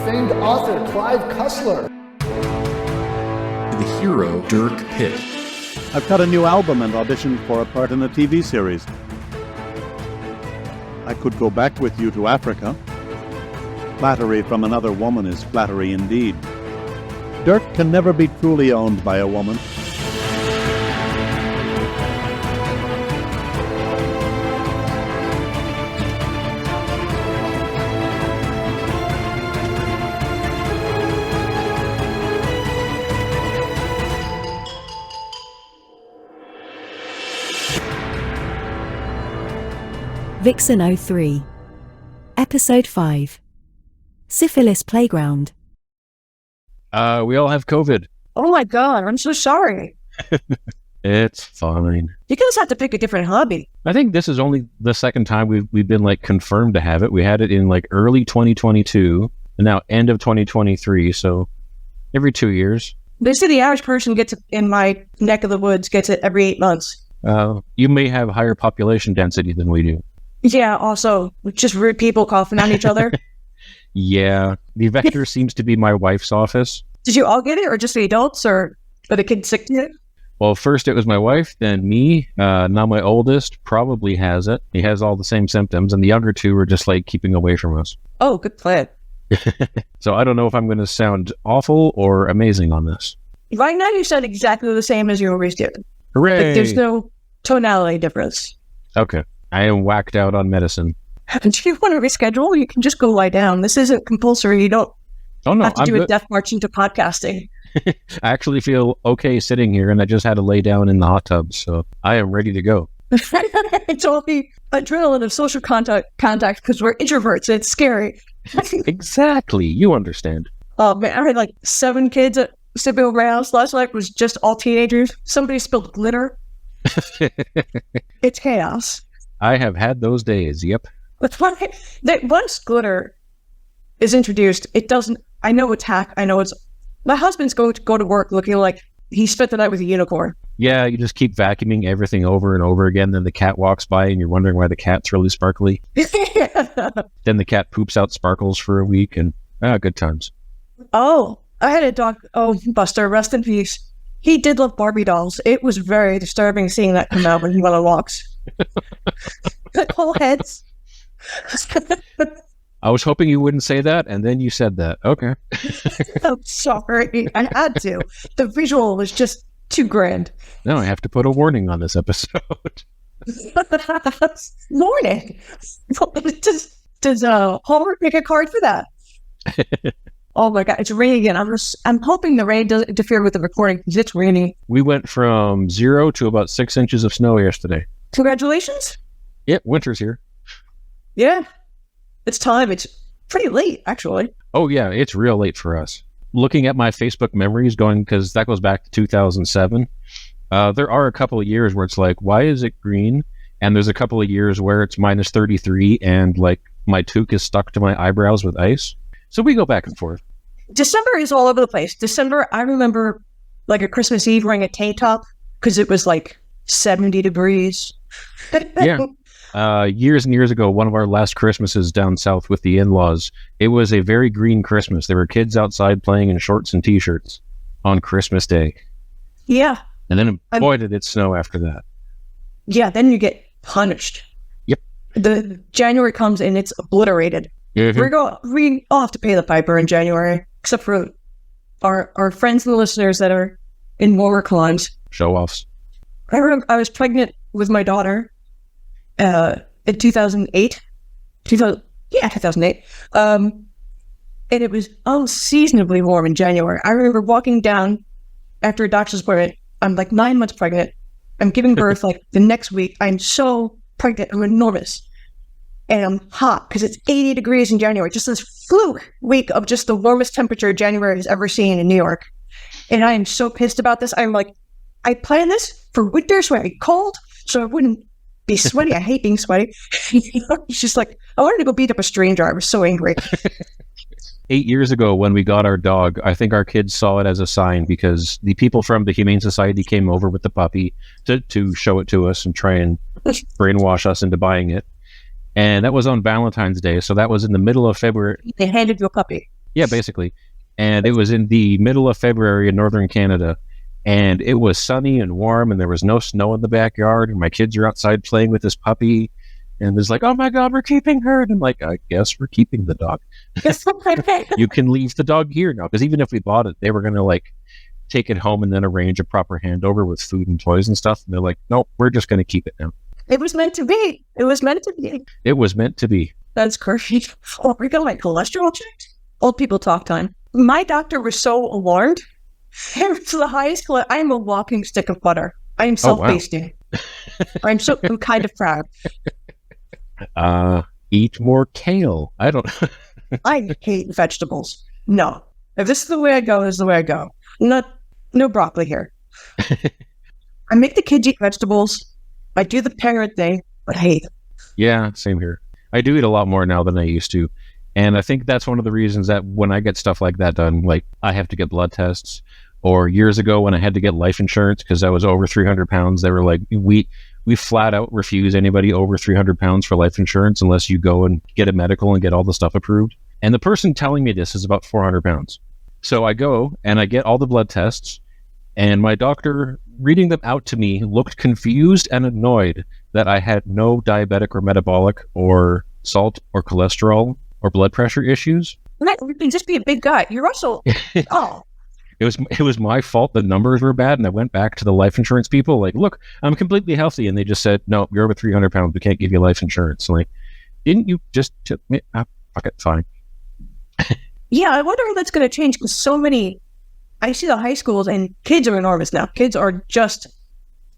famed author Clive Cussler. The hero Dirk Pitt. I've got a new album and auditioned for a part in a TV series. I could go back with you to Africa. Flattery from another woman is flattery indeed. Dirk can never be truly owned by a woman. Vixen-03. Episode 5. Syphillis Playground. We all have COVID. Oh my god, I'm so sorry. It's fine. You guys have to pick a different hobby. I think this is only the second time we've been confirmed to have it. We had it in early 2022 and now end of 2023, so every 2 years. They say the average person gets it in my neck of the woods gets it every 8 months. You may have higher population density than we do. Yeah, also, just rude people coughing on each other. Yeah, the vector seems to be my wife's office. Did you all get it, or just the adults, or are the kids sick to it? Well, first it was my wife, then me. Now my oldest probably has it. He has all the same symptoms, and the younger two are just keeping away from us. Oh, good plan. So I don't know if I'm going to sound awful or amazing on this. Right now you sound exactly the same as you always did. Hooray! There's no tonality difference. Okay. I am whacked out on medicine. Do you want to reschedule? You can just go lie down. This isn't compulsory. You don't have to do a death march into podcasting. I actually feel okay sitting here, and I just had to lay down in the hot tub, so I am ready to go. It's all the adrenaline of social contact because we're introverts. It's scary. Exactly. You understand. Oh, man. I had 7 kids at sleeping over my house. Last night was just all teenagers. Somebody spilled glitter. It's chaos. I have had those days, yep. That's why once glitter is introduced, it doesn't... I know it's hack. I know it's... My husband's going to go to work looking like he spent the night with a unicorn. Yeah, you just keep vacuuming everything over and over again. Then the cat walks by and you're wondering why the cat's really sparkly. Then the cat poops out sparkles for a week and good times. Oh, I had a dog. Oh, Buster, rest in peace. He did love Barbie dolls. It was very disturbing seeing that come out when he went on walks. Whole heads. I was hoping you wouldn't say that, and then you said that. Okay. I'm sorry. I had to. The visual was just too grand. Now I have to put a warning on this episode. Warning? Does Hallmark make a card for that? Oh my god, it's raining again. I'm hoping the rain doesn't interfere with the recording because it's raining. We went from 0 to about 6 inches of snow yesterday. Congratulations. Yeah, winter's here. Yeah. It's time. It's pretty late, actually. Oh, yeah, it's real late for us. Looking at my Facebook memories because that goes back to 2007, there are a couple of years where it's why is it green? And there's a couple of years where it's minus 33 and my toque is stuck to my eyebrows with ice. So we go back and forth. December is all over the place. December, I remember a Christmas Eve wearing a tank top because it was 70 degrees. Yeah. Years and years ago, one of our last Christmases down south with the in-laws, it was a very green Christmas. There were kids outside playing in shorts and t-shirts on Christmas Day. Yeah. And then, boy, did it snow after that. Yeah, then you get punished. Yep. The January comes and it's obliterated. Mm-hmm. We all have to pay the piper in January, except for our friends and listeners that are in warmer climes. Show-offs. I remember I was pregnant with my daughter in 2008. 2008. And it was unseasonably warm in January. I remember walking down after a doctor's appointment. I'm 9 months pregnant. I'm giving birth the next week. I'm so pregnant. I'm enormous. And I'm hot because it's 80 degrees in January. Just this fluke week of just the warmest temperature January has ever seen in New York. And I am so pissed about this. I'm I planned this for winter so I cold so I wouldn't be sweaty. I hate being sweaty. It's just I wanted to go beat up a stranger. I was so angry. 8 years ago when we got our dog, I think our kids saw it as a sign because the people from the Humane Society came over with the puppy to show it to us and try and brainwash us into buying it. And that was on Valentine's Day, so that was in the middle of February. They handed you a puppy. Yeah, basically. And it was in the middle of February in northern Canada. And it was sunny and warm, and there was no snow in the backyard. And my kids are outside playing with this puppy. And there's like, oh my God, we're keeping her. And I'm like, I guess we're keeping the dog. You can leave the dog here now. Because even if we bought it, they were going to like take it home and then arrange a proper handover with food and toys and stuff. And they're like, nope, we're just going to keep it now. It was meant to be. It was meant to be. It was meant to be. That's great. Oh, we got my cholesterol checked. Old people talk time. My doctor was so alarmed. It was the highest. I am a walking stick of butter. I am self-basting. I'm kind of proud. Eat more kale. I don't. I hate vegetables. No, if this is the way I go, this is the way I go. No broccoli here. I make the kids eat vegetables. I do the parent thing, but I hate them. Yeah, same here. I do eat a lot more now than I used to. And I think that's one of the reasons that when I get stuff like that done, like I have to get blood tests, or years ago when I had to get life insurance because I was over 300 pounds, they were like, we flat out refuse anybody over 300 pounds for life insurance unless you go and get a medical and get all the stuff approved. And the person telling me this is about 400 pounds. So I go and I get all the blood tests, and my doctor, reading them out to me, looked confused and annoyed that I had no diabetic or metabolic or salt or cholesterol or blood pressure issues. You can just be a big guy. You're also, oh. It was my fault the numbers were bad, and I went back to the life insurance people, like, look, I'm completely healthy. And they just said, no, you're over 300 pounds. We can't give you life insurance. I'm like, didn't you just tip me? Fuck it, fine. Yeah, I wonder how that's going to change, because so many, I see the high schools, and kids are enormous now. Kids are just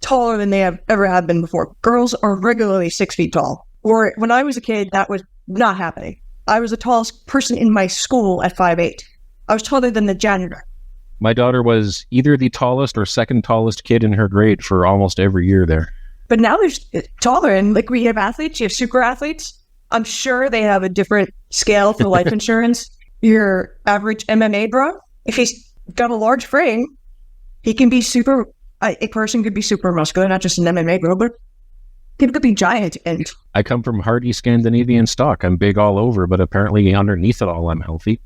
taller than they ever have been before. Girls are regularly 6 feet tall. Or when I was a kid, that was not happening. I was the tallest person in my school at 5'8". I was taller than the janitor. My daughter was either the tallest or second tallest kid in her grade for almost every year there. But now there's taller, and like we have athletes, you have super athletes. I'm sure they have a different scale for life insurance. Your average MMA bro, if he's got a large frame, he can be super, a person could be super muscular, not just an MMA bro, but people could be giant. And I come from hardy Scandinavian stock. I'm big all over, but apparently underneath it all, I'm healthy.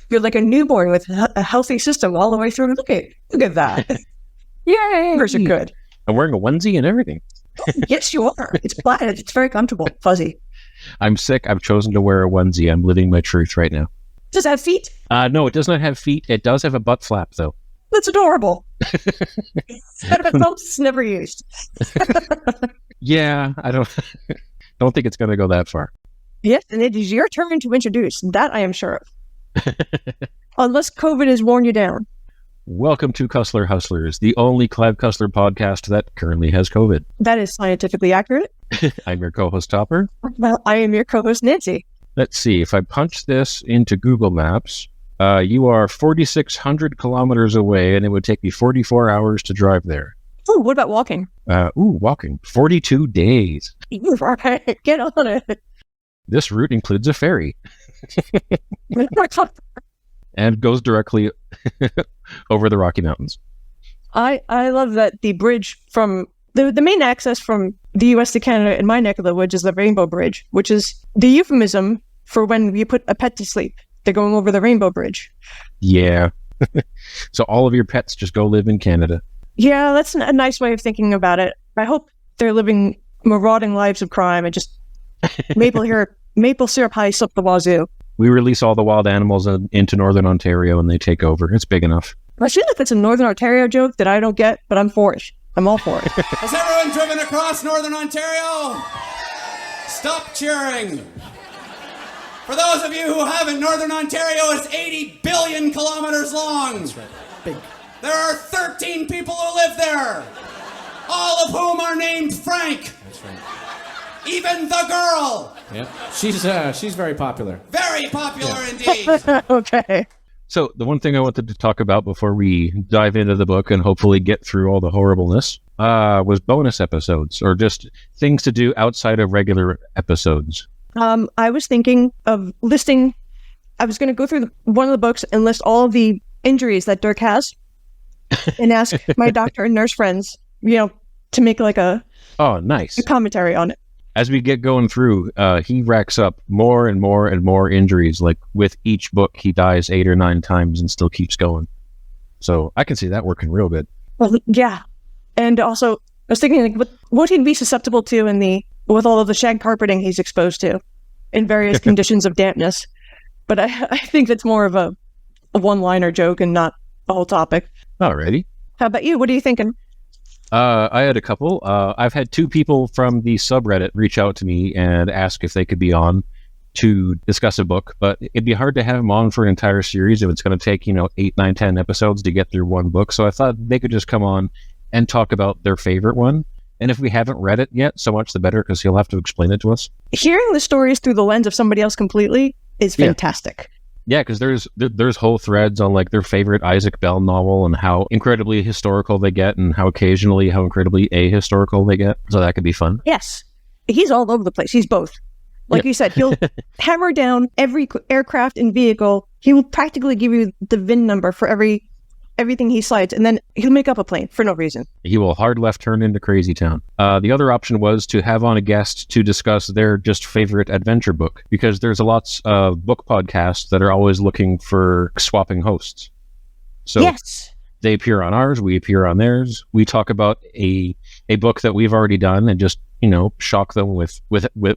You're like a newborn with a healthy system all the way through. Look at that. Yay! You're good. I'm wearing a onesie and everything. Yes, you are. It's plaid. It's very comfortable. Fuzzy. I'm sick. I've chosen to wear a onesie. I'm living my truth right now. Does it have feet? No, it does not have feet. It does have a butt flap, though. That's adorable. It's never used. Yeah, I don't think it's going to go that far. Yes, and it is your turn to introduce. That I am sure of. Unless COVID has worn you down. Welcome to Cussler Hustlers, the only Clive Cussler podcast that currently has COVID. That is scientifically accurate. I'm your co-host, Topper. Well, I am your co-host, Nancy. Let's see. If I punch this into Google Maps, you are 4,600 kilometers away, and it would take me 44 hours to drive there. Oh, what about walking? Walking. 42 days. Get on it. This route includes a ferry. And goes directly over the Rocky Mountains. I love that the bridge from the main access from the U.S. to Canada in my neck of the woods is the Rainbow Bridge, which is the euphemism for when you put a pet to sleep. They're going over the Rainbow Bridge. Yeah. So all of your pets just go live in Canada. Yeah, that's a nice way of thinking about it. I hope they're living marauding lives of crime and just maple syrup heist up the wazoo. We release all the wild animals into Northern Ontario and they take over. It's big enough. I feel like that's a Northern Ontario joke that I don't get, but I'm for it. I'm all for it. Has everyone driven across Northern Ontario? Stop cheering. For those of you who haven't, Northern Ontario is 80 billion kilometers long. That's right. Big. There are 13 people who live there, all of whom are named Frank. That's right. Even the girl. Yep. She's very popular. Very popular indeed. Okay. So the one thing I wanted to talk about before we dive into the book and hopefully get through all the horribleness was bonus episodes, or just things to do outside of regular episodes. I was thinking of listing, I was going to go through one of the books and list all of the injuries that Dirk has and ask my doctor and nurse friends, to make like a nice commentary on it. as we get going through, he racks up more and more and more injuries. Like with each book, he dies 8 or 9 times and still keeps going. So I can see that working real good. Well, yeah. And also, I was thinking, like, what he'd be susceptible to with all of the shag carpeting he's exposed to in various conditions of dampness. But I think that's more of a one-liner joke and not a whole topic. Alrighty. How about you? What are you thinking? I had a couple. I've had 2 people from the subreddit reach out to me and ask if they could be on to discuss a book, but it'd be hard to have them on for an entire series if it's going to take, 8, 9, 10 episodes to get through one book. So I thought they could just come on and talk about their favorite one. And if we haven't read it yet, so much the better, because he'll have to explain it to us. Hearing the stories through the lens of somebody else completely is fantastic. Yeah, because there's whole threads on like their favorite Isaac Bell novel and how incredibly historical they get, and how incredibly ahistorical they get. So that could be fun. Yes. He's all over the place. He's both. Like you said, he'll hammer down every aircraft and vehicle. He will practically give you the VIN number for everything he cites, and then he'll make up a plane for no reason. He will hard left turn into Crazy Town. The other option was to have on a guest to discuss their just favorite adventure book, because there's lots of book podcasts that are always looking for swapping hosts. So yes, they appear on ours, we appear on theirs. We talk about a book that we've already done and just shock them with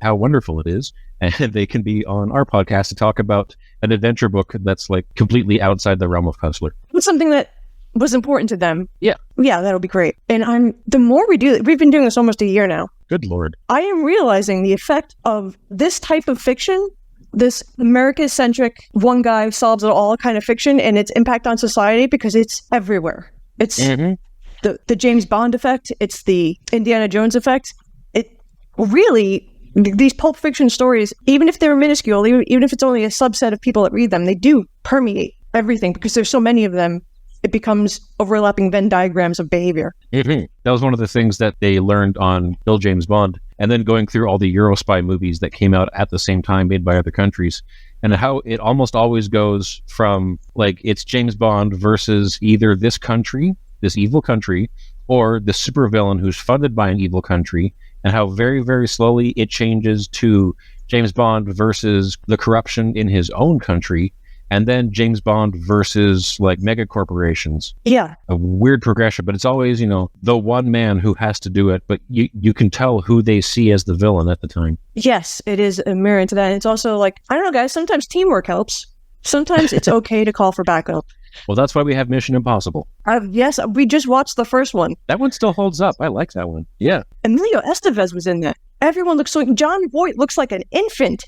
how wonderful it is, and they can be on our podcast to talk about an adventure book that's like completely outside the realm of Cussler. It's something that was important to them. Yeah, that'll be great. And the more we do it, we've been doing this almost a year now. Good Lord. I am realizing the effect of this type of fiction, this America-centric, one guy solves it all kind of fiction, and its impact on society, because it's everywhere. It's the James Bond effect. It's the Indiana Jones effect. It really, these pulp fiction stories, even if they're minuscule, even if it's only a subset of people that read them, they do permeate everything, because there's so many of them. It becomes overlapping Venn diagrams of behavior. That was one of the things that they learned on Bill James Bond, and then going through all the Eurospy movies that came out at the same time made by other countries, and how it almost always goes from like it's James Bond versus either this country, this evil country, or the supervillain who's funded by an evil country, and how very, very slowly it changes to James Bond versus the corruption in his own country, and then James Bond versus like mega corporations. Yeah. A weird progression, but it's always, the one man who has to do it, but you can tell who they see as the villain at the time. Yes, it is a mirror to that. It's also like, I don't know, guys, sometimes teamwork helps. Sometimes it's okay to call for backup. Well, that's why we have Mission Impossible. Yes, we just watched the first one. That one still holds up. I like that one. Yeah. Emilio Estevez was in that. Everyone looks like, John Voight looks like an infant.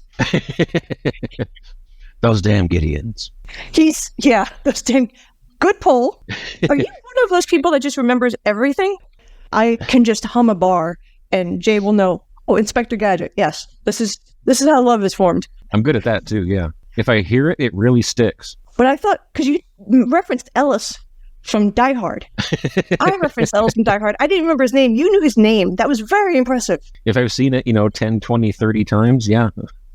Those damn Gideons. Those damn... Good pull. Are you one of those people that just remembers everything? I can just hum a bar, and Jay will know, Inspector Gadget, yes. This is how love is formed. I'm good at that, too, yeah. If I hear it, it really sticks. But I thought, because you referenced Ellis from Die Hard. I referenced Ellis from Die Hard. I didn't remember his name. You knew his name. That was very impressive. If I've seen it, 10, 20, 30 times, yeah,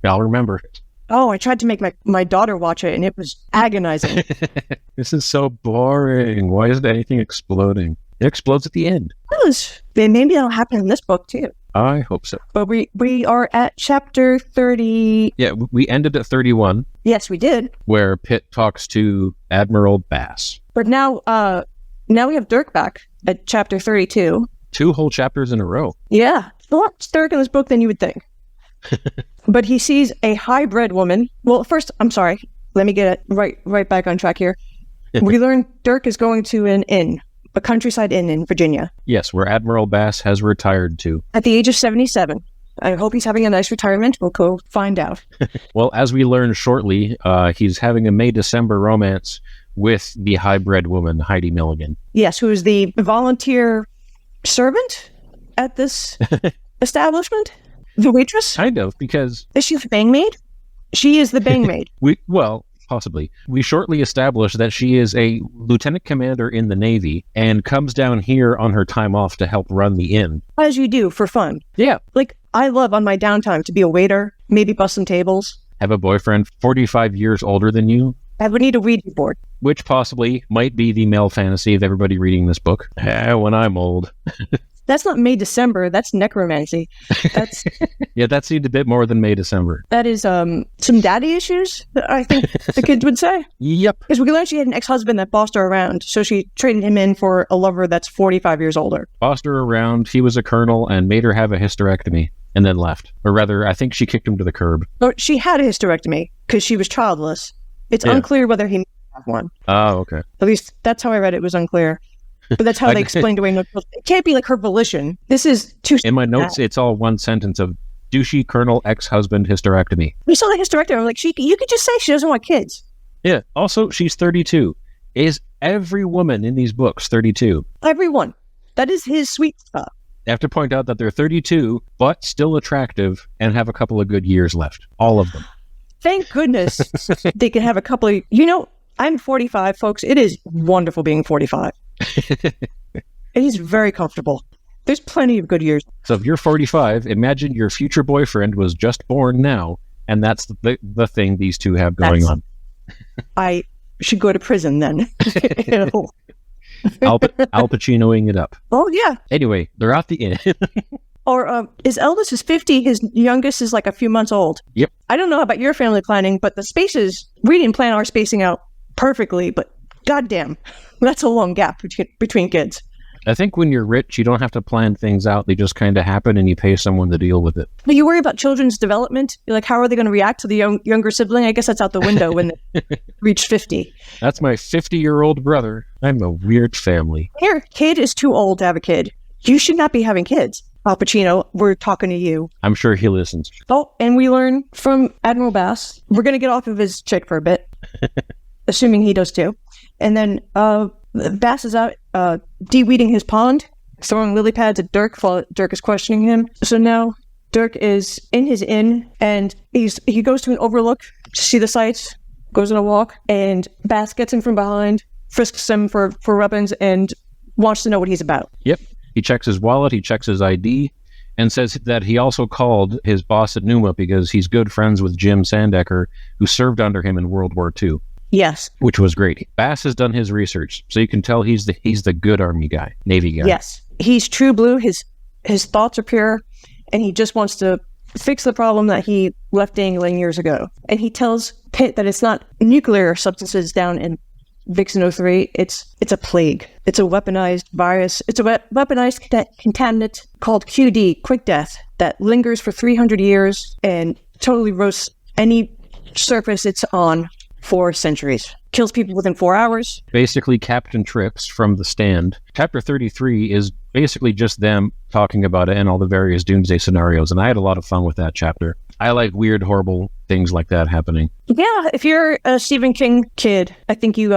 I'll remember it. Oh, I tried to make my daughter watch it, and it was agonizing. This is so boring. Why isn't anything exploding? It explodes at the end. Maybe that'll happen in this book, too. I hope so. But we are at chapter 30. Yeah, we ended at 31. Yes, we did. Where Pitt talks to Admiral Bass. But now we have Dirk back at chapter 32. 2 whole chapters in a row. Yeah. A lot of Dirk in this book than you would think. But he sees a hybrid woman. Well, first, I'm sorry. Let me get it right back on track here. We learn Dirk is going to an inn, a countryside inn in Virginia. Yes, where Admiral Bass has retired to. At the age of 77. I hope he's having a nice retirement. We'll go find out. Well, as we learn shortly, he's having a May-December romance with the hybrid woman, Heidi Milligan. Yes, who is the volunteer servant at this establishment? The waitress? Kind of, because... Is she the bang maid? She is the bang maid. Possibly. We shortly establish that she is a lieutenant commander in the Navy and comes down here on her time off to help run the inn. As you do, for fun. Yeah. Like, I love on my downtime to be a waiter, maybe bust some tables. Have a boyfriend 45 years older than you. I would need a Ouija board. Which possibly might be the male fantasy of everybody reading this book. When I'm old. That's not May December. That's necromancy. That's Yeah, that seemed a bit more than May December. that is some daddy issues. I think the kids would say. Yep. Because we learned she had an ex-husband that bossed her around, so she traded him in for a lover that's 45 years older. Bossed her around. He was a colonel and made her have a hysterectomy and then left. Or rather, I think she kicked him to the curb. Or she had a hysterectomy because she was childless. It's Yeah. unclear whether he had one. Oh, okay. At least that's how I read it. Was unclear. But that's how they explained away. It can't be like her volition. This is too. In my notes, it's all one sentence of douchey colonel ex-husband hysterectomy. We saw the hysterectomy. I'm like, you could just say she doesn't want kids. Yeah. Also, she's 32. Is every woman in these books 32? Everyone. That is his sweet spot. I have to point out that they're 32, but still attractive and have a couple of good years left. All of them. Thank goodness they can have a couple of. I'm 45, folks. It is wonderful being 45. It is very comfortable. There's plenty of good years. So if you're 45, imagine your future boyfriend was just born now, and that's the thing these two have going on. I should go to prison then. Al Pacinoing it up. Oh, yeah. Anyway, they're at the inn. Or his eldest is 50, his youngest is like a few months old. Yep. I don't know about your family planning, but the spaces, we didn't plan our spacing out perfectly, but goddamn, that's a long gap between kids. I think when you're rich, you don't have to plan things out. They just kind of happen and you pay someone to deal with it. But you worry about children's development. You're like, how are they going to react to the younger sibling? I guess that's out the window when they reach 50. That's my 50-year-old brother. I'm a weird family. Your kid is too old to have a kid. You should not be having kids. Al Pacino, we're talking to you. I'm sure he listens. Oh, and we learn from Admiral Bass. We're going to get off of his chick for a bit, assuming he does too. And then Bass is out de-weeding his pond, throwing lily pads at Dirk while Dirk is questioning him. So now Dirk is in his inn, and he goes to an overlook to see the sights, goes on a walk, and Bass gets him from behind, frisks him for weapons, and wants to know what he's about. Yep. He checks his wallet, he checks his ID, and says that he also called his boss at Numa because he's good friends with Jim Sandecker, who served under him in World War II. Yes. Which was great. Bass has done his research, so you can tell he's the good Army guy, Navy guy. Yes. He's true blue. His thoughts are pure, and he just wants to fix the problem that he left dangling years ago. And he tells Pitt that it's not nuclear substances down in Vixen-03, it's a plague. It's a weaponized virus. It's a weaponized contaminant called QD, quick death, that lingers for 300 years and totally roasts any surface it's on for centuries. Kills people within 4 hours. Basically, Captain Trips from The Stand. Chapter 33 is basically just them talking about it and all the various doomsday scenarios, and I had a lot of fun with that chapter. I like weird, horrible things like that happening. Yeah, if you're a Stephen King kid, I think you,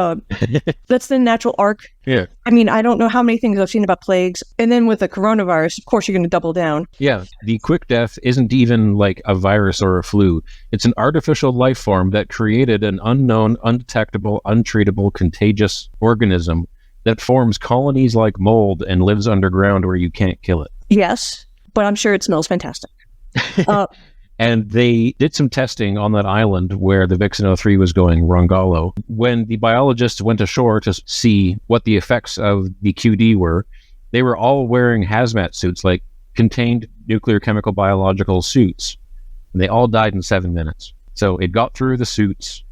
that's the natural arc. Yeah. I mean, I don't know how many things I've seen about plagues. And then with the coronavirus, of course, you're going to double down. Yeah, the quick death isn't even like a virus or a flu. It's an artificial life form that created an unknown, undetectable, untreatable, contagious organism that forms colonies like mold and lives underground where you can't kill it. Yes, but I'm sure it smells fantastic. And they did some testing on that island where the Vixen-03 was going, Rongalo. When the biologists went ashore to see what the effects of the QD were, they were all wearing hazmat suits, like contained nuclear, chemical, biological suits. And they all died in 7 minutes. So it got through the suits,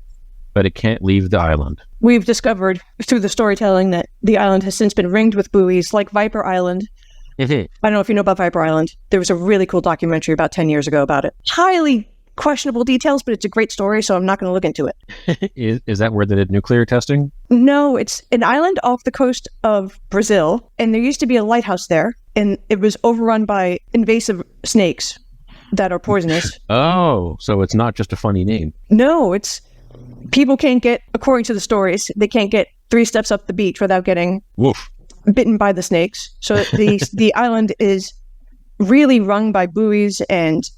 but it can't leave the island. We've discovered through the storytelling that the island has since been ringed with buoys, like Viper Island. I don't know if you know about Viper Island. There was a really cool documentary about 10 years ago about it. Highly questionable details, but it's a great story, so I'm not going to look into it. Is that where they did nuclear testing? No, it's an island off the coast of Brazil, and there used to be a lighthouse there, and it was overrun by invasive snakes that are poisonous. Oh, so it's not just a funny name. No, it's... People can't get, according to the stories, they can't get 3 steps up the beach without getting... Woof. Bitten by the snakes. So the island is really rung by buoys and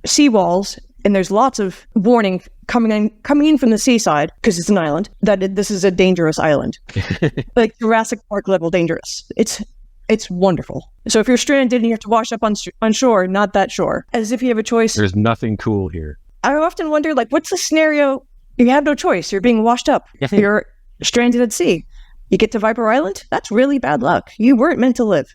seawalls, and there's lots of warning coming in from the seaside, because it's an island, that this is a dangerous island. Like Jurassic Park level dangerous. It's wonderful. So if you're stranded and you have to wash up on shore, not that shore. As if you have a choice. There's nothing cool here. I often wonder, like, what's the scenario? You have no choice. You're being washed up. You're stranded at sea. You get to Viper Island, that's really bad luck. You weren't meant to live.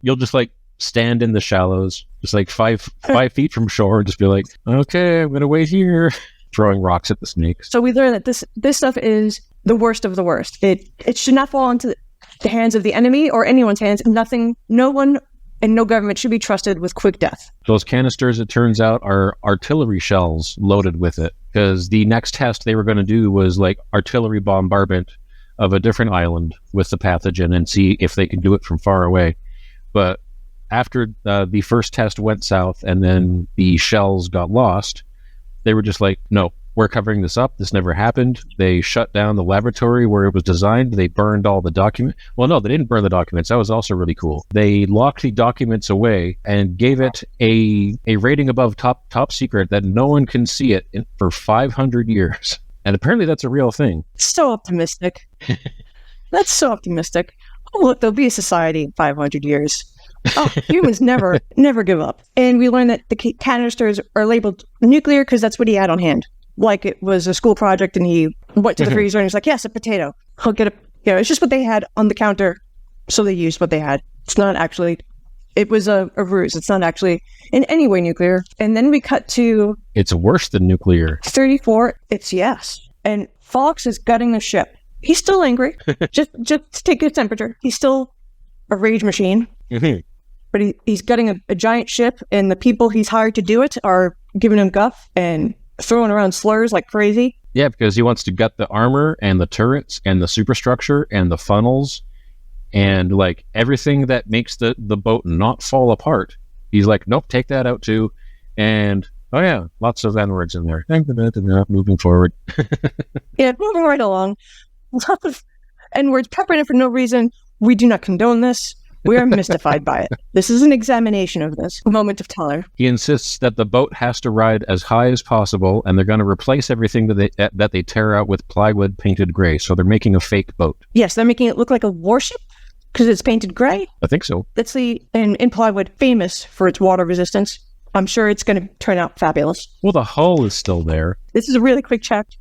You'll just like stand in the shallows, just like 5 feet from shore, and just be like, okay, I'm gonna wait here, throwing rocks at the snakes. So we learned that this stuff is the worst of the worst. It should not fall into the hands of the enemy or anyone's hands. No one and no government should be trusted with quick death. Those canisters, it turns out, are artillery shells loaded with it, because the next test they were going to do was like artillery bombardment of a different island with the pathogen and see if they could do it from far away. But after the first test went south and then the shells got lost, they were just like, no, we're covering this up. This never happened. They shut down the laboratory where it was designed. They burned all the documents. Well, no, they didn't burn the documents. That was also really cool. They locked the documents away and gave it a rating above top secret that no one can see it for 500 years. And apparently that's a real thing. So optimistic. That's so optimistic. Oh, look, there'll be a society in 500 years. Oh, humans never give up. And we learned that the canisters are labeled nuclear because that's what he had on hand. Like it was a school project and he went to the freezer and he's like, yes, a potato. I'll get it's just what they had on the counter. So they used what they had. It's not actually, it was a ruse. It's not actually in any way nuclear. And then we cut to... It's worse than nuclear. 34, it's yes. And Fox is gutting the ship. He's still angry. just to take his temperature. He's still a rage machine. But he's gutting a giant ship, and the people he's hired to do it are giving him guff and throwing around slurs like crazy. Yeah, because he wants to gut the armor and the turrets and the superstructure and the funnels and like everything that makes the boat not fall apart. He's like, nope, take that out too. And oh yeah, lots of N-words in there. Moving forward. Yeah, moving right along. Lots of N-words peppered in for no reason. We do not condone this. We are mystified by it. This is an examination of this moment of Tyler. He insists that the boat has to ride as high as possible, and they're going to replace everything that they tear out with plywood painted gray. So they're making a fake boat. Yes, they're making it look like a warship because it's painted gray. I think so. Let's see, in plywood, famous for its water resistance. I'm sure it's going to turn out fabulous. Well, the hull is still there. This is a really quick chapter.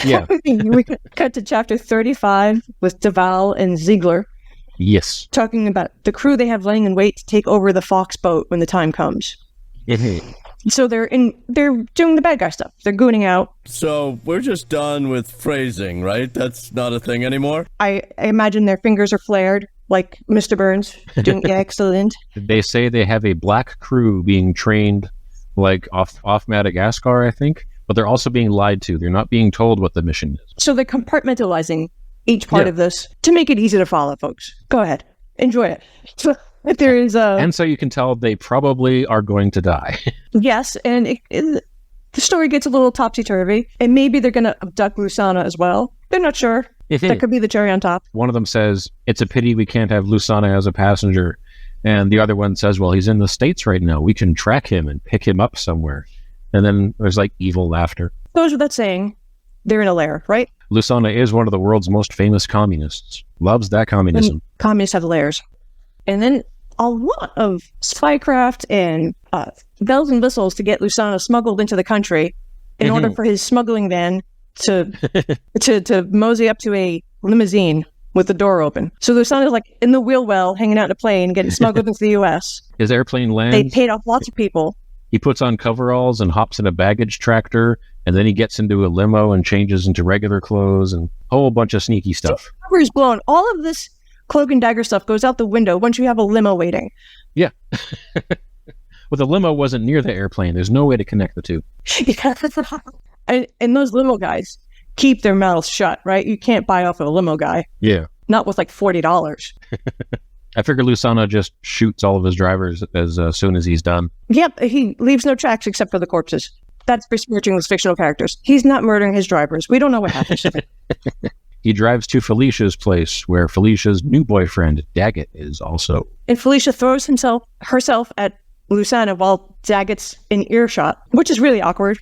Yeah. We cut to chapter 35 with Duval and Ziegler. Yes. Talking about the crew they have laying in wait to take over the Fox boat when the time comes. So they're doing the bad guy stuff. They're gooning out. So we're just done with phrasing, right? That's not a thing anymore? I imagine their fingers are flared, like Mr. Burns. Doing excellent. They say they have a black crew being trained like off Madagascar, I think. But they're also being lied to. They're not being told what the mission is. So they're compartmentalizing each part of this to make it easy to follow, folks. Go ahead. Enjoy it. So if there is and so you can tell they probably are going to die. Yes, and the story gets a little topsy-turvy, and maybe they're going to abduct Lusana as well. They're not sure. That could be the cherry on top. One of them says, it's a pity we can't have Lusana as a passenger. And the other one says, well, he's in the States right now. We can track him and pick him up somewhere. And then there's like evil laughter. Goes without saying, they're in a lair, right? Lusana is one of the world's most famous communists. Loves that communism. And communists have lairs. And then a lot of spycraft and bells and whistles to get Lusana smuggled into the country in order for his smuggling van to mosey up to a limousine with the door open. So Lusana's like in the wheel well, hanging out in a plane, getting smuggled into the U.S. His airplane lands. They paid off lots of people. He puts on coveralls and hops in a baggage tractor, and then he gets into a limo and changes into regular clothes and a whole bunch of sneaky stuff. Cover is blown. All of this cloak and dagger stuff goes out the window once you have a limo waiting. Yeah. Well, the limo wasn't near the airplane. There's no way to connect the two. And those limo guys keep their mouths shut, right? You can't buy off of a limo guy. Yeah. Not with like $40. I figure Lusana just shoots all of his drivers as soon as he's done. Yep, he leaves no tracks except for the corpses. That's besmirching those fictional characters. He's not murdering his drivers. We don't know what happens. He drives to Felicia's place, where Felicia's new boyfriend, Daggett, is also. And Felicia throws herself at Lusana while Daggett's in earshot, which is really awkward.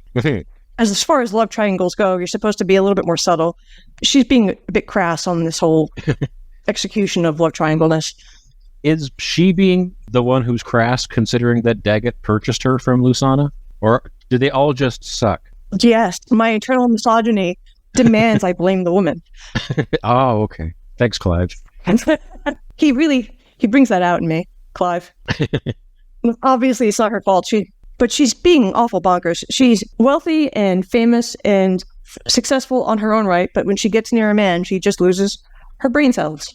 As far as love triangles go, you're supposed to be a little bit more subtle. She's being a bit crass on this whole execution of love triangle-ness. Is she being the one who's crass, considering that Daggett purchased her from Lusana? Or do they all just suck? Yes, my internal misogyny demands I blame the woman. Oh, okay. Thanks, Clive. He really He brings that out in me, Clive. Obviously, it's not her fault. But she's being awful bonkers. She's wealthy and famous and successful on her own right, but when she gets near a man, she just loses her brain cells.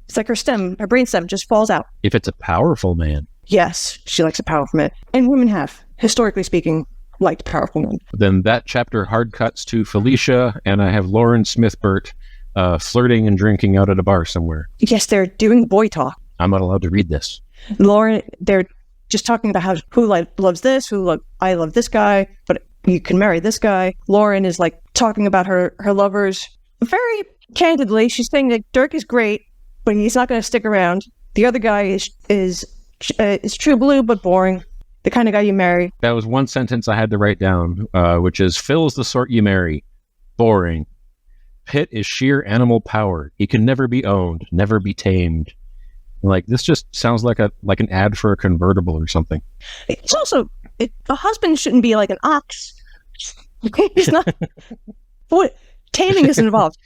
It's like her brain stem just falls out. If it's a powerful man, Yes, she likes a powerful man. And women have, historically speaking, liked powerful men. then that chapter hard cuts to Felicia, and I have Lauren Smithbert flirting and drinking out at a bar somewhere. Yes, they're doing boy talk. I'm not allowed to read this. Lauren, they're just talking about loves this, I love this guy, but you can marry this guy. Lauren is like talking about her lovers very candidly. She's saying that Dirk is great, but he's not going to stick around. The other guy is true blue but boring. The kind of guy you marry. That was one sentence I had to write down, which is, Phil's the sort you marry. Boring. Pitt is sheer animal power. He can never be owned, never be tamed. Like, this just sounds like an ad for a convertible or something. It's also, a husband shouldn't be like an ox. He's not. What? Taming is involved.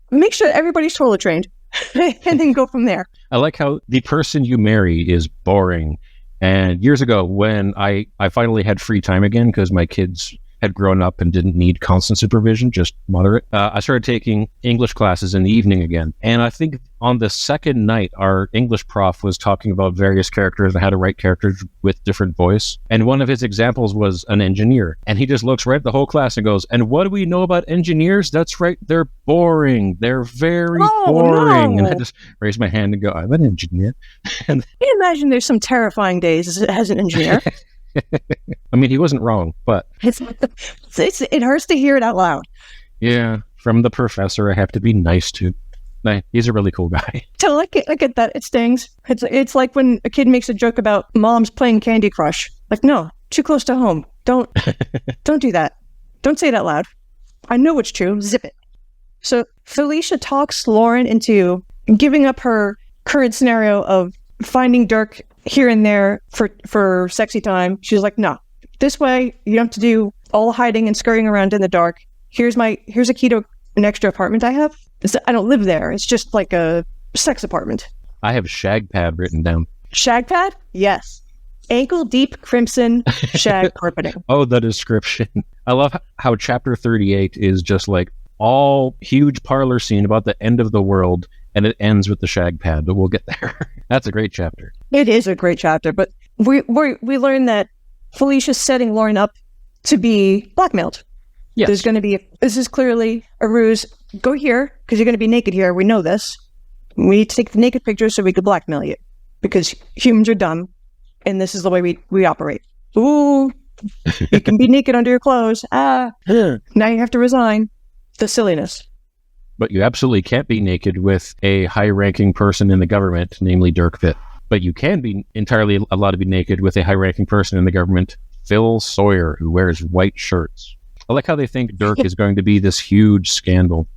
Make sure everybody's toilet trained, and then go from there. I like how the person you marry is boring. And years ago, when I finally had free time again because my kids had grown up and didn't need constant supervision, just moderate, I started taking English classes in the evening again. And I think on the second night, our English prof was talking about various characters and how to write characters with different voice. And one of his examples was an engineer. And he just looks right at the whole class and goes, and what do we know about engineers? That's right, they're boring. They're very boring. No. And I just raised my hand and go, I'm an engineer. And Can you imagine there's some terrifying days as an engineer? I mean, he wasn't wrong, but It hurts to hear it out loud. yeah, from the professor, I have to be nice to. He's a really cool guy. So I get that. It stings. It's like when a kid makes a joke about moms playing Candy Crush. Like, no, too close to home. Don't do that. Don't say it out loud. I know it's true. Zip it. So Felicia talks Lauren into giving up her current scenario of finding Dirk here and there for sexy time. She's like, no, this way you don't have to do all hiding and scurrying around in the dark. Here's a key to an extra apartment I have. I don't live there. It's just like a sex apartment. I have shag pad written down. Shag pad? Yes. Ankle deep crimson shag carpeting. Oh, the description. I love how chapter 38 is just like all huge parlor scene about the end of the world, and it ends with the shag pad, but we'll get there. That's a great chapter. It is a great chapter, but we learn that Felicia's setting Lauren up to be blackmailed. Yes. There's going to be, this is clearly a ruse. Go here, because you're going to be naked here. We know this. We need to take the naked pictures so we could blackmail you, because humans are dumb, and this is the way we operate. Ooh, you can be naked under your clothes. Now you have to resign. The silliness. But you absolutely can't be naked with a high-ranking person in the government, namely Dirk Pitt. But you can be entirely allowed to be naked with a high-ranking person in the government, Phil Sawyer, who wears white shirts. I like how they think Dirk is going to be this huge scandal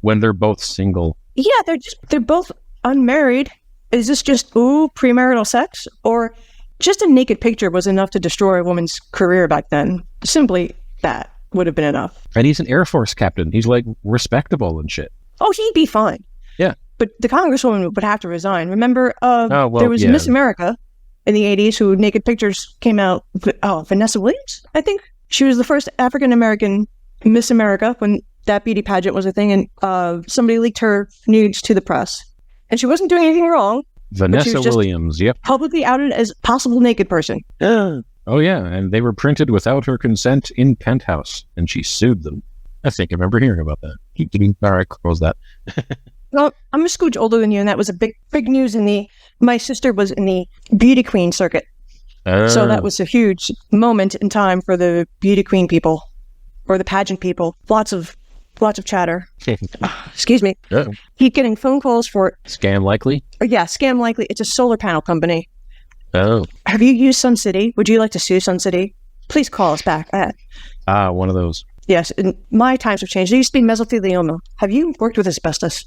when they're both single. Yeah, they're both unmarried. Is this just premarital sex, or just a naked picture was enough to destroy a woman's career back then? Simply that would have been enough. And he's an Air Force captain. He's like respectable and shit. Oh, he'd be fine. Yeah. But the congresswoman would have to resign. Remember, well, there was yeah. Miss America in the 80s who naked pictures came out. Vanessa Williams, I think. She was the first African-American Miss America when that beauty pageant was a thing, and somebody leaked her nudes to the press. And she wasn't doing anything wrong. Vanessa Williams, yep. Publicly outed as possible naked person. Oh, yeah, and they were printed without her consent in Penthouse, and she sued them. I think I remember hearing about that. All right, close that. Well, I'm a scooch older than you, and that was a big news my sister was in the beauty queen circuit. So that was a huge moment in time for the beauty queen people, or the pageant people. Lots of chatter. Excuse me. Uh-oh. Keep getting phone calls for... Scam likely? Yeah, Scam Likely. It's a solar panel company. Oh. Have you used Sun City? Would you like to sue Sun City? Please call us back. One of those. Yes, and my times have changed. There used to be mesothelioma. Have you worked with asbestos?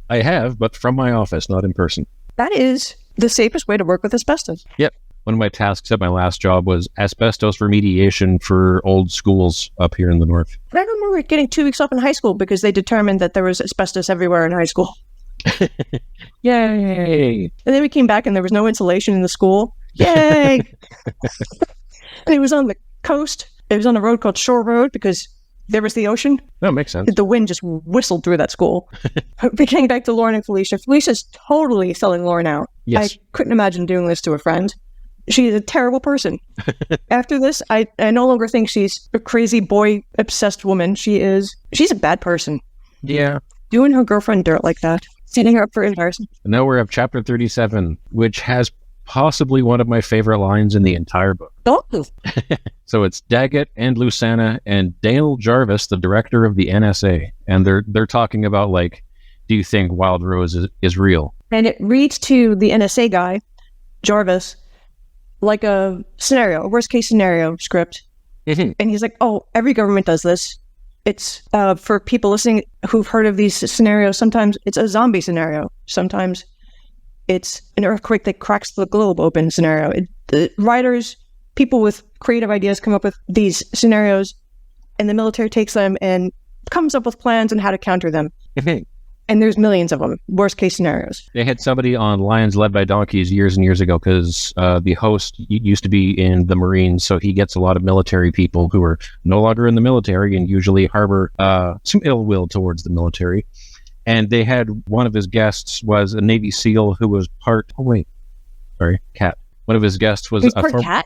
I have, but from my office, not in person. That is the safest way to work with asbestos. Yep. One of my tasks at my last job was asbestos remediation for old schools up here in the north. I remember getting 2 weeks off in high school because they determined that there was asbestos everywhere in high school. Yay! And then we came back and there was no insulation in the school. Yay! And it was on the coast. It was on a road called Shore Road because there was the ocean. That makes sense. The wind just whistled through that school. We came back to Lauren and Felicia. Felicia's totally selling Lauren out. Yes. I couldn't imagine doing this to a friend. She's a terrible person. After this, I no longer think she's a crazy boy-obsessed woman. She's a bad person. Yeah. Doing her girlfriend dirt like that. Setting her up for embarrassment. And now we're at chapter 37, which has possibly one of my favorite lines in the entire book. Oh. So it's Daggett and Lusanna and Dale Jarvis, the director of the NSA, and they're talking about, like, do you think Wild Rose is real? And it reads to the NSA guy, Jarvis, like a scenario, a worst case scenario script. And he's like, oh, every government does this. It's for people listening who've heard of these scenarios. Sometimes it's a zombie scenario. Sometimes it's an earthquake that cracks the globe open scenario. The writers, people with creative ideas come up with these scenarios, and the military takes them and comes up with plans on how to counter them. And there's millions of them, worst case scenarios. They had somebody on Lions Led by Donkeys years and years ago because the host used to be in the Marines, so he gets a lot of military people who are no longer in the military and usually harbor some ill will towards the military. And they had one of his guests was a Navy SEAL who was part... Oh, wait. Sorry, cat. One of his guests was cat?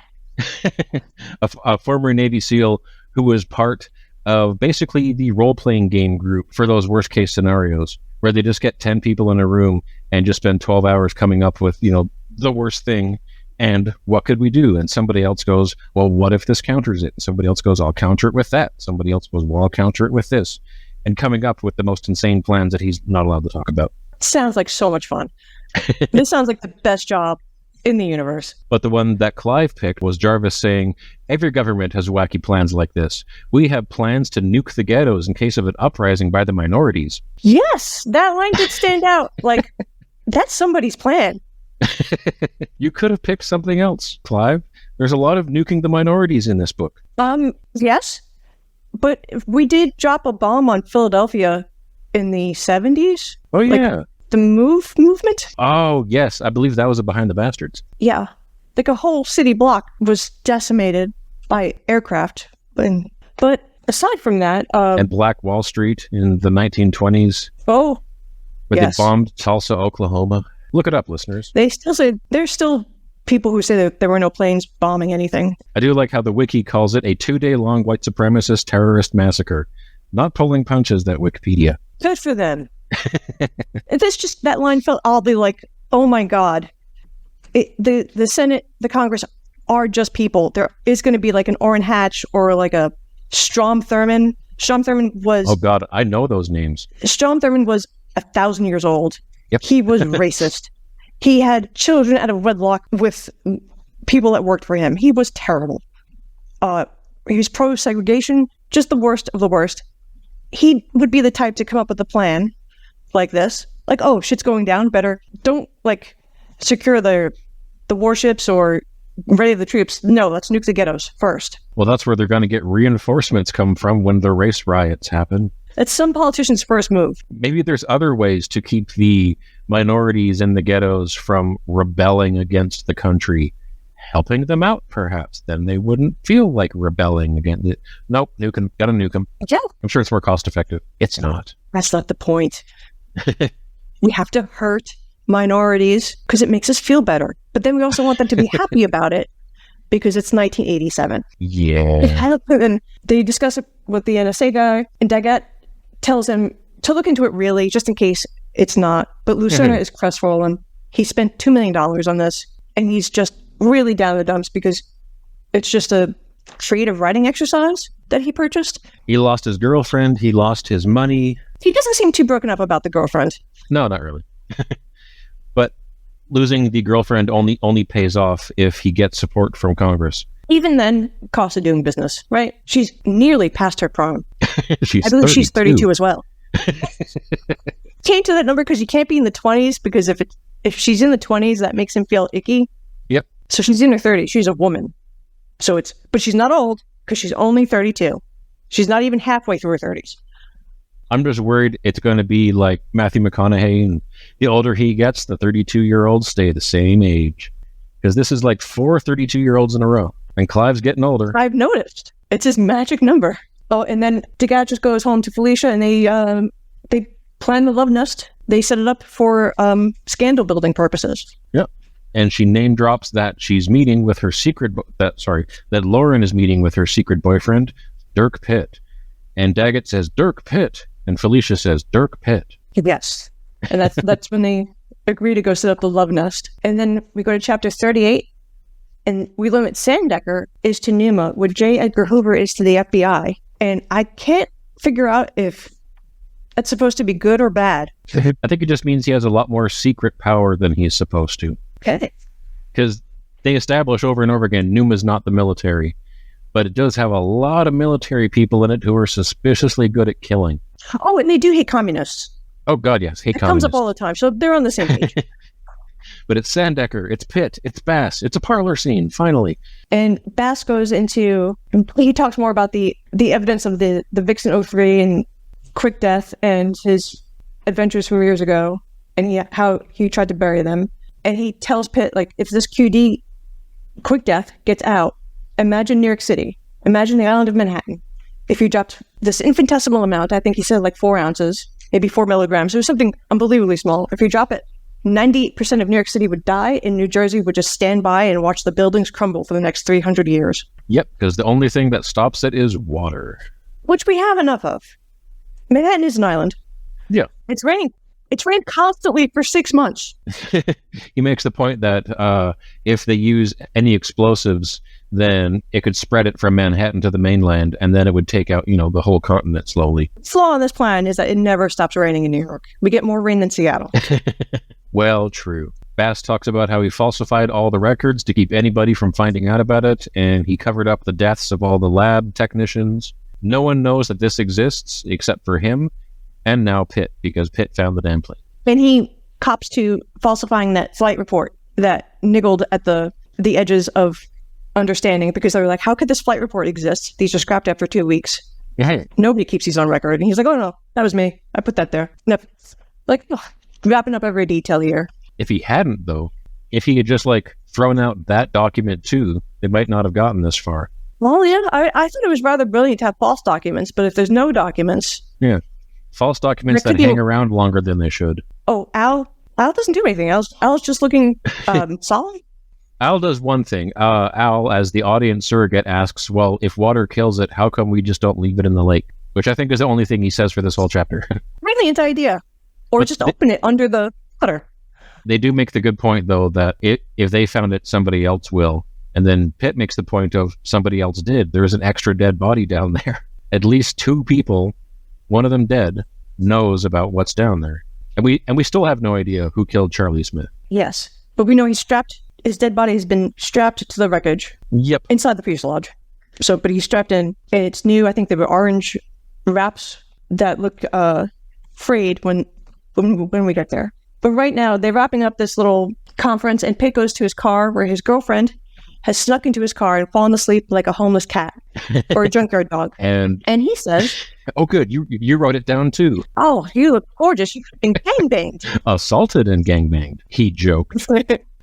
a former Navy SEAL who was part of basically the role-playing game group for those worst-case scenarios, where they just get 10 people in a room and just spend 12 hours coming up with, the worst thing, and what could we do? And somebody else goes, well, what if this counters it? And somebody else goes, I'll counter it with that. Somebody else goes, well, I'll counter it with this. And coming up with the most insane plans that he's not allowed to talk about. Sounds like so much fun. This sounds like the best job in the universe. But the one that Clive picked was Jarvis saying, every government has wacky plans like this. We have plans to nuke the ghettos in case of an uprising by the minorities. Yes, that line did stand out. Like, that's somebody's plan. You could have picked something else, Clive. There's a lot of nuking the minorities in this book. Yes. But we did drop a bomb on Philadelphia in the 70s. Oh, yeah. The movement? Oh, yes. I believe that was a Behind the Bastards. Yeah. Like a whole city block was decimated by aircraft. But aside from that... and Black Wall Street in the 1920s. Oh, Where yes. they bombed Tulsa, Oklahoma. Look it up, listeners. They still say... There's still people who say that there were no planes bombing anything. I do like how the wiki calls it a 2-day-long white supremacist terrorist massacre. Not pulling punches, that Wikipedia. Good for them. That line felt oddly like, oh my God. The Senate, the Congress are just people. There is going to be like an Orrin Hatch or like a Strom Thurmond. Strom Thurmond was... Oh God, I know those names. Strom Thurmond was 1,000 years old. Yep. He was racist. He had children out of wedlock with people that worked for him. He was terrible. He was pro-segregation, just the worst of the worst. He would be the type to come up with a plan like this. Like, oh, shit's going down, better. Don't, secure the warships or ready the troops. No, let's nuke the ghettos first. Well, that's where they're going to get reinforcements come from when the race riots happen. That's some politicians' first move. Maybe there's other ways to keep the minorities in the ghettos from rebelling against the country. Helping them out, perhaps. Then they wouldn't feel like rebelling against it. Nope, nuke them. Gotta nuke them. Yeah. I'm sure it's more cost effective. It's not. That's not the point. We have to hurt minorities because it makes us feel better. But then we also want them to be happy about it because it's 1987. Yeah. And they discuss it with the NSA guy, and Daggett tells him to look into it really, just in case it's not. But Lucerna is crestfallen. He spent $2 million on this, and he's just really down in the dumps because it's just a creative writing exercise that he purchased. He lost his girlfriend. He lost his money. He doesn't seem too broken up about the girlfriend. No, not really. But losing the girlfriend only pays off if he gets support from Congress. Even then, cost of doing business, right? She's nearly past her prime. I believe 32. She's 32 as well. Came to that number because you can't be in the 20s, because if she's in the 20s, that makes him feel icky. Yep. So she's in her 30s. She's a woman. But she's not old because she's only 32. She's not even halfway through her 30s. I'm just worried it's going to be like Matthew McConaughey, and the older he gets, the 32-year-olds stay the same age. Because this is like 4 32-year-olds in a row. And Clive's getting older. I've noticed. It's his magic number. Oh, and then Dagat just goes home to Felicia, and they plan the love nest. They set it up for scandal building purposes. Yep. And she name drops that she's meeting with her that Lauren is meeting with her secret boyfriend, Dirk Pitt. And Daggett says, Dirk Pitt. And Felicia says, Dirk Pitt. Yes. And that's when they agree to go set up the love nest. And then we go to chapter 38, and we learn that Sandecker is to Numa what J. Edgar Hoover is to the FBI. And I can't figure out if that's supposed to be good or bad. I think it just means he has a lot more secret power than he's supposed to. Okay. Because they establish over and over again, Numa's not the military. But it does have a lot of military people in it who are suspiciously good at killing. Oh, and they do hate communists. Oh, God, yes. Hate It communists. comes up all the time, so they're on the same page. But it's Sandecker, it's Pitt, it's Bass, it's a parlor scene, finally. And Bass goes into, he talks more about the evidence of the Vixen-03 and Quick Death and his adventures from years ago, and how he tried to bury them. And he tells Pitt, like, if this QD, Quick Death, gets out, imagine New York City, imagine the island of Manhattan. If you dropped this infinitesimal amount, I think he said like 4 ounces, maybe 4 milligrams, it was something unbelievably small. If you drop it, 98% of New York City would die, and New Jersey would just stand by and watch the buildings crumble for the next 300 years. Yep, because the only thing that stops it is water. Which we have enough of. Manhattan is an island. Yeah. It's raining. It's rained constantly for 6 months. He makes the point that if they use any explosives, then it could spread it from Manhattan to the mainland, and then it would take out, the whole continent slowly. The flaw in this plan is that it never stops raining in New York. We get more rain than Seattle. Well, true. Bass talks about how he falsified all the records to keep anybody from finding out about it, and he covered up the deaths of all the lab technicians. No one knows that this exists except for him, and now Pitt, because Pitt found the damn plane. And he cops to falsifying that flight report that niggled at the edges of understanding, because they were like, how could this flight report exist? These are scrapped after 2 weeks. Yeah. Nobody keeps these on record. And he's like, oh no, that was me. I put that there. No. Like, wrapping up every detail here. If he hadn't, though, if he had just thrown out that document too, they might not have gotten this far. Well, yeah, I thought it was rather brilliant to have false documents, but if there's no documents... Yeah. False documents that hang around longer than they should. Oh, Al doesn't do anything. Al's just looking solid. Al does one thing. Al, as the audience surrogate, asks, well, if water kills it, how come we just don't leave it in the lake? Which I think is the only thing he says for this whole chapter. Brilliant idea. Or just open it under the water. They do make the good point, though, that if they found it, somebody else will. And then Pitt makes the point of somebody else did. There is an extra dead body down there. At least 2 people, one of them dead, knows about what's down there. And we still have no idea who killed Charlie Smith. Yes. But we know he's strapped. His dead body has been strapped to the wreckage. Yep. Inside the fuselage. But he's strapped in. And it's new. I think there were orange wraps that look frayed when we get there. But right now, they're wrapping up this little conference, and Pitt goes to his car where his girlfriend has snuck into his car and fallen asleep like a homeless cat or a junkyard dog. And he says, oh, good. You wrote it down, too. Oh, you look gorgeous. You've been gangbanged. Assaulted and gangbanged. He joked.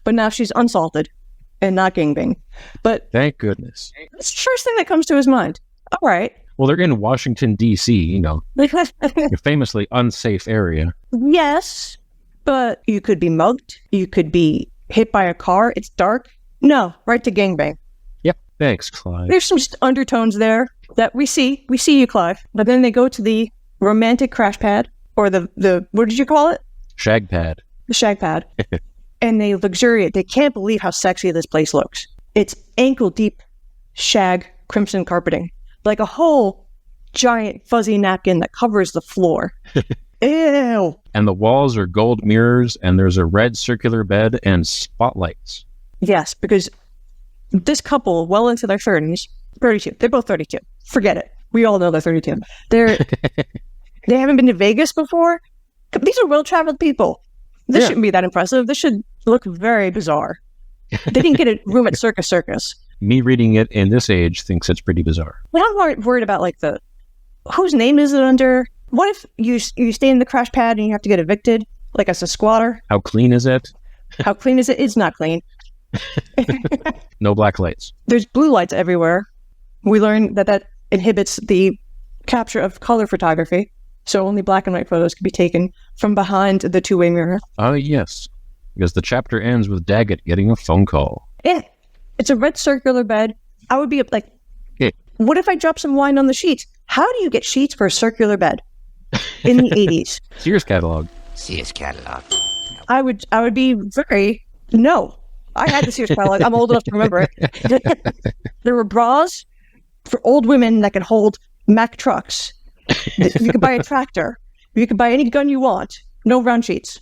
But now she's unsalted and not gangbanged. But thank goodness. It's the first thing that comes to his mind. All right. Well, they're in Washington, D.C., a famously unsafe area. Yes, but you could be mugged. You could be hit by a car. It's dark. No, right to gangbang. Yep. Thanks, Clive. There's some undertones there that we see. We see you, Clive. But then they go to the romantic crash pad, or the what did you call it? Shag pad. The shag pad. And they luxuriate. They can't believe how sexy this place looks. It's ankle-deep shag crimson carpeting. Like a whole giant fuzzy napkin that covers the floor. Ew. And the walls are gold mirrors, and there's a red circular bed and spotlights. Yes, because this couple, well into their 30s, 32, they're both 32. Forget it. We all know they're 32. They haven't been to Vegas before. These are well-traveled people. This shouldn't be that impressive. This should look very bizarre. They didn't get a room at Circus. Me reading it in this age thinks it's pretty bizarre. But I'm worried about whose name is it under? What if you stay in the crash pad and you have to get evicted, like as a squatter? How clean is it? How clean is it? It's not clean. No black lights. There's blue lights everywhere. We learned that inhibits the capture of color photography, so only black and white photos can be taken from behind the two-way mirror. Oh, yes. Because the chapter ends with Daggett getting a phone call. Yeah, it's a red circular bed. I would be like, Yeah. what if I drop some wine on the sheets? How do you get sheets for a circular bed in the 80s? Sears catalog. Sears catalog. I would be very, no. I had the Sears catalog. I'm old enough to remember it. There were bras for old women that could hold Mack trucks. You could buy a tractor. You could buy any gun you want. No round sheets.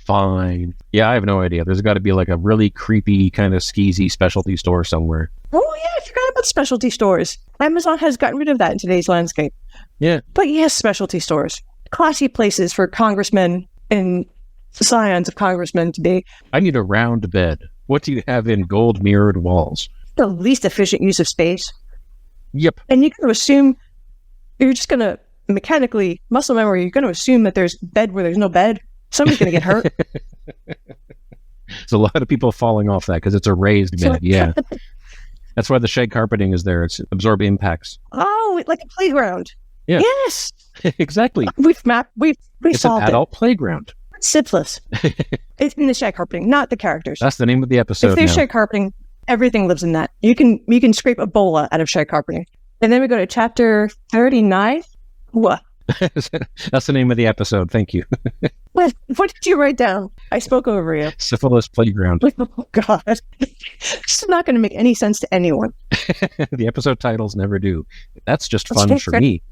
Fine. Yeah, I have no idea. There's got to be like a really creepy kind of skeezy specialty store somewhere. Oh yeah, I forgot about specialty stores. Amazon has gotten rid of that in today's landscape. Yeah. But yes, specialty stores. Classy places for congressmen and scions of congressmen to be. I need a round bed. What do you have in gold mirrored walls? The least efficient use of space. Yep. And you're going to assume, you're just going to mechanically, muscle memory, you're going to assume that there's bed where there's no bed. Somebody's going to get hurt. There's a lot of people falling off that because it's a raised bed. Yeah. That's why the shag carpeting is there. It's absorb impacts. Oh, like a playground. Yeah. Yes. Exactly. We've It's an solved adult playground. it. Syphillis. It's in the shag carpeting, not the characters. That's the name of the episode If there's now. shag carpeting, everything lives in that. You can scrape Ebola out of shag carpeting. And then we go to chapter 39. What? That's the name of the episode. Thank you. What did you write down? I spoke over you. Syphillis playground. Oh, God. This is not going to make any sense to anyone. The episode titles never do. That's just fun for me.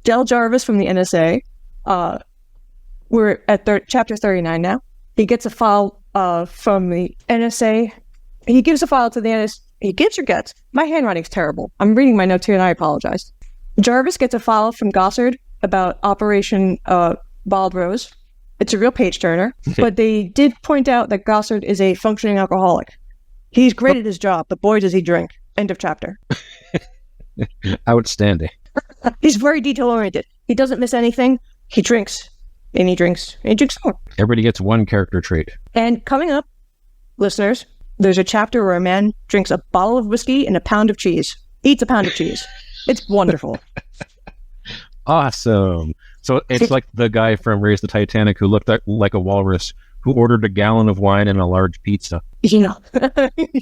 Del Jarvis from the NSA. We're at chapter 39 now. He gets a file from the NSA. He gives a file to the NSA. He gives or gets. My handwriting's terrible. I'm reading my notes here and I apologize. Jarvis gets a file from Gossard about Operation Bald Rose. It's a real page turner, but they did point out that Gossard is a functioning alcoholic. He's great at his job, but boy does he drink. End of chapter. Outstanding. He's very detail oriented. He doesn't miss anything. He drinks. And he drinks. And he drinks more. Everybody gets one character trait. And coming up, listeners, there's a chapter where a man drinks a bottle of whiskey and a pound of cheese. Eats a pound of cheese. It's wonderful. Awesome. So it's like the guy from Raise the Titanic who looked like a walrus who ordered a gallon of wine and a large pizza. You know.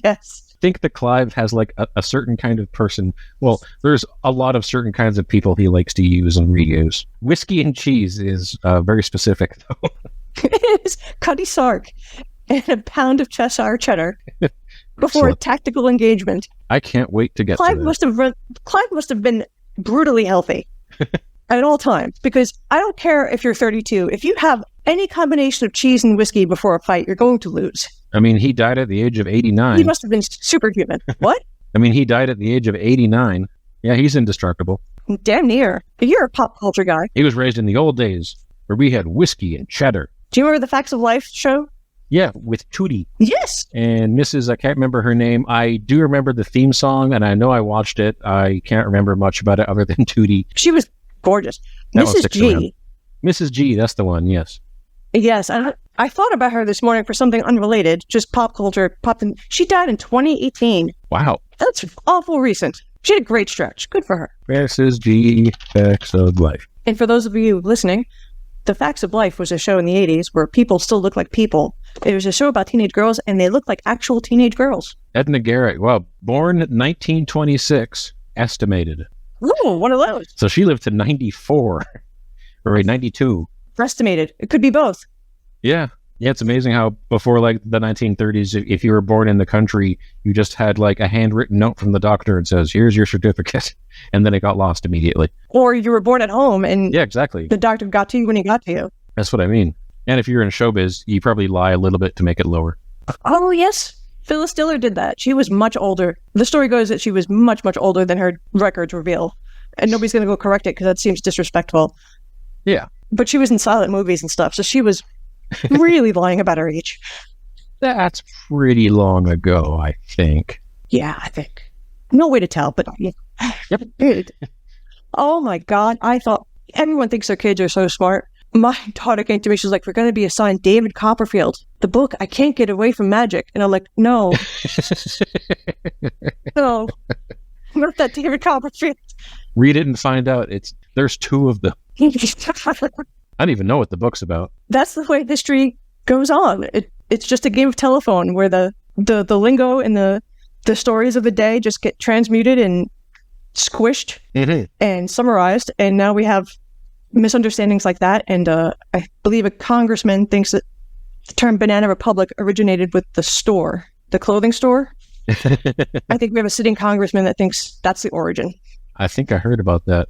Yes. I think that Clive has like a certain kind of person. Well, there's a lot of certain kinds of people he likes to use and reuse. Whiskey and cheese is very specific, though. It is Cuddy Sark and a pound of Cheshire cheddar before a Excellent. tactical engagement. I can't wait to get Clive to that. Clive must have been brutally healthy at all times, because I don't care if you're 32. If you have any combination of cheese and whiskey before a fight, you're going to lose. I mean, he died at the age of 89. He must have been superhuman. What? I mean, he died at the age of 89. Yeah, he's indestructible. Damn near. You're a pop culture guy. He was raised in the old days where we had whiskey and cheddar. Do you remember the Facts of Life show? Yeah, with Tootie. Yes. And Mrs. I can't remember her name. I do remember the theme song, and I know I watched it. I can't remember much about it other than Tootie. She was gorgeous. That one Mrs. sticks around. G. Mrs. G, that's the one, yes. Yes, I thought about her this morning for something unrelated, just pop culture. She died in 2018. Wow. That's awful recent. She had a great stretch. Good for her. Mrs. G, Facts of Life. And for those of you listening, The Facts of Life was a show in the 80s where people still look like people. It was a show about teenage girls, and they look like actual teenage girls. Edna Garrett, well, born 1926, estimated. Ooh, one of those. So she lived to 94, or wait, 92. Estimated. It could be both. Yeah. Yeah, it's amazing how before like the 1930s, if you were born in the country, you just had like a handwritten note from the doctor and says, here's your certificate. And then it got lost immediately. Or you were born at home and Yeah, exactly. the doctor got to you when he got to you. That's what I mean. And if you're in showbiz, you probably lie a little bit to make it lower. Oh, yes. Phyllis Diller did that. She was much older. The story goes that she was much, much older than her records reveal. And nobody's going to go correct it because that seems disrespectful. Yeah. But she was in silent movies and stuff, so she was really lying about her age. That's pretty long ago, I think. Yeah, I think. No way to tell, but yeah. Yep. Dude. Oh my God. I thought everyone thinks their kids are so smart. My daughter came to me, she's like, we're going to be assigned David Copperfield, the book, I Can't Get Away from Magic. And I'm like, no. No. Not that David Copperfield. Read it and find out. There's 2 of them. I don't even know what the book's about. That's the way history goes on. It's just a game of telephone where the lingo and the stories of the day just get transmuted and squished and summarized. And now we have misunderstandings like that. And I believe a congressman thinks that the term Banana Republic originated with the clothing store. I think we have a sitting congressman that thinks that's the origin. I think I heard about that.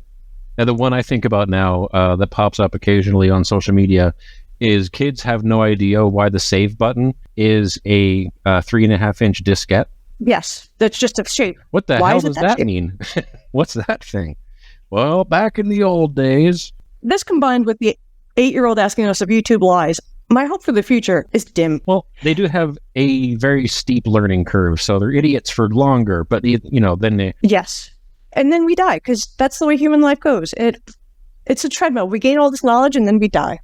And the one I think about now that pops up occasionally on social media is kids have no idea why the save button is a 3.5-inch diskette. Yes, that's just a shape. What the Why hell is it does that that shape? mean? What's that thing? Well, back in the old days. This combined with the 8-year-old asking us if YouTube lies, my hope for the future is dim. Well, they do have a very steep learning curve, so they're idiots for longer, but then they... Yes. And then we die, because that's the way human life goes. It's a treadmill. We gain all this knowledge, and then we die.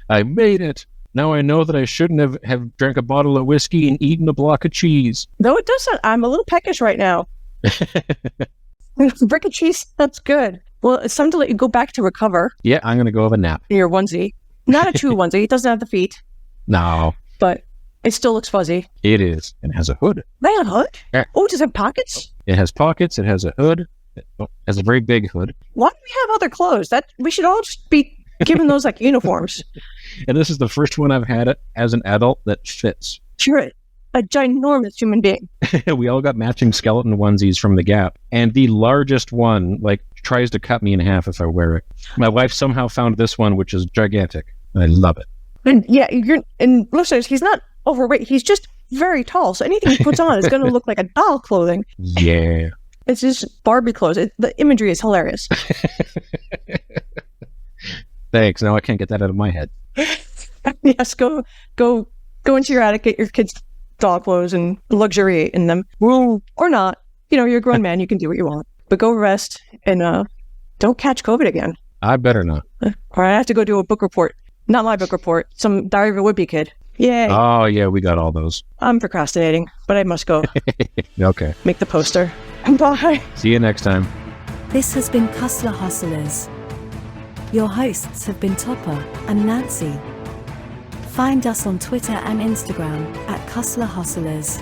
I made it. Now I know that I shouldn't have drank a bottle of whiskey and eaten a block of cheese. Though it does sound... I'm a little peckish right now. Brick of cheese, that's good. Well, it's time to let you go back to recover. Yeah, I'm going to go have a nap. In your onesie. Not a true onesie. It doesn't have the feet. No. But it still looks fuzzy. It is. And it has a hood. They have a hood? Yeah. Oh, does it have pockets? It has pockets. It has a hood. It has a very big hood. Why do we have other clothes? We should all just be given those like uniforms. And this is the first one I've had as an adult that fits. You're a ginormous human being. We all got matching skeleton onesies from the Gap. And the largest one, tries to cut me in half if I wear it. My wife somehow found this one, which is gigantic. I love it. And yeah, and listeners, he's not overweight. He's just very tall. So anything he puts on is going to look like a doll clothing. Yeah. It's just Barbie clothes. The imagery is hilarious. Thanks. Now I can't get that out of my head. Yes, go into your attic, get your kids doll clothes and luxuriate in them. Well, or not. You're a grown man. You can do what you want. But go rest and don't catch COVID again. I better not. Or I have to go do a book report. Not my book report. Some Diary of a Would-Be Kid. Yay. Oh, yeah, we got all those. I'm procrastinating, but I must go Okay. make the poster. Bye. See you next time. This has been Cussler Hustlers. Your hosts have been Topper and Nancy. Find us on Twitter and Instagram at Cussler Hustlers.